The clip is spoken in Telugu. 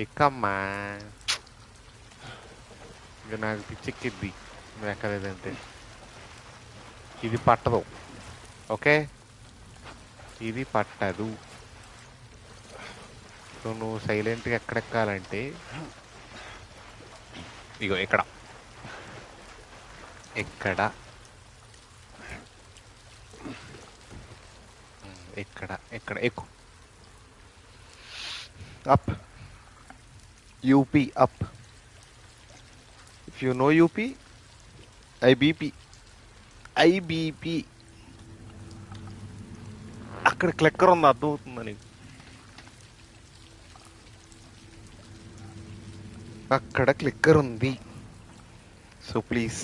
ఎక్కమ్మా. ఇక నాకు పిచ్చెక్కిద్ది నువ్వు ఎక్కలేదంటే. ఇది పట్టదు. ఓకే, ఇది పట్టదు. సో నువ్వు సైలెంట్గా ఎక్కడెక్కాలంటే ఇగో ఇక్కడ, ఇక్కడ, ఇక్కడ, ఇక్కడ ఎక్కు. Up, UP up. If you know UP, IBP, IBP. అక్కడ క్లిక్కర్ ఉంది, అర్థమవుతుందా నీకు? అక్కడ క్లిక్కర్ ఉంది. So please